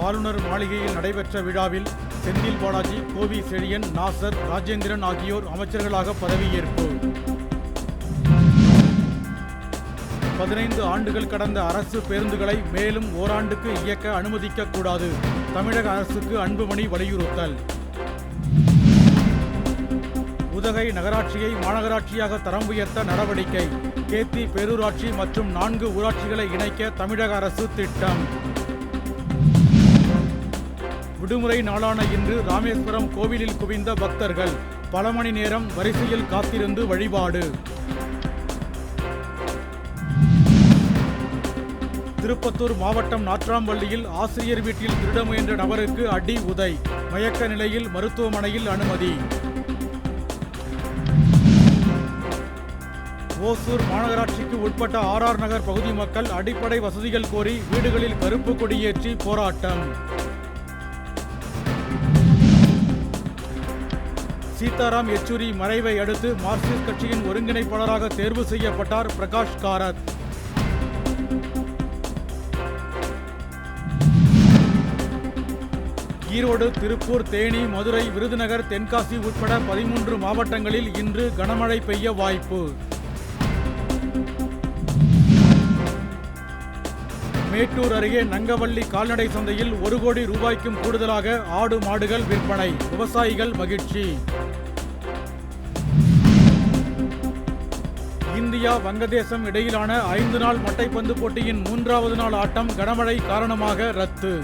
ஆளுநர் மாளிகையில் நடைபெற்ற விழாவில் செந்தில் பாலாஜி, கோவி செழியன், நாசர், ராஜேந்திரன் ஆகியோர் அமைச்சர்களாக பதவியேற்பு. 15 ஆண்டுகள் கடந்த அரசு பேருந்துகளை மேலும் ஓராண்டுக்கு இயக்க அனுமதிக்கக்கூடாது. தமிழக அரசுக்கு அன்புமணி வலியுறுத்தல். உதகை நகராட்சியை மாநகராட்சியாக தரம் உயர்த்த நடவடிக்கை. கேத்தி பேரூராட்சி மற்றும் 4 ஊராட்சிகளை இணைக்க தமிழக அரசு திட்டம். விடுமுறை நாளான இன்று ராமேஸ்வரம் கோவிலில் குவிந்த பக்தர்கள். பல மணி நேரம் வரிசையில் காத்திருந்து வழிபாடு. திருப்பத்தூர் மாவட்டம் நாட்றாம்பள்ளியில் ஆசிரியர் வீட்டில் திருட முயன்ற நபருக்கு அடி, உதை. மயக்க நிலையில் மருத்துவமனையில் அனுமதி. ஓசூர் மாநகராட்சிக்கு உட்பட்ட RR நகர் பகுதி மக்கள் அடிப்படை வசதிகள் கோரி வீடுகளில் கருப்பு கொடியேற்றி போராட்டம். சீதாராம் யெச்சூரி மறைவை அடுத்து மார்க்சிஸ்ட் கட்சியின் ஒருங்கிணைப்பாளராக தேர்வு செய்யப்பட்டார் பிரகாஷ் காரத். ஈரோடு, திருப்பூர், தேனி, மதுரை, விருதுநகர், தென்காசி உட்பட 13 மாவட்டங்களில் இன்று கனமழை பெய்ய வாய்ப்பு. மேட்டூர் அருகே நங்கவள்ளி கால்நடை சந்தையில் 1 கோடி ரூபாய்க்கும் கூடுதலாக ஆடு, மாடுகள் விற்பனை. விவசாயிகள் மகிழ்ச்சி. இந்தியா வங்கதேசம் இடையிலான 5 நாள் மட்டைப்பந்து போட்டியின் 3வது நாள் ஆட்டம் கனமழை காரணமாக ரத்து.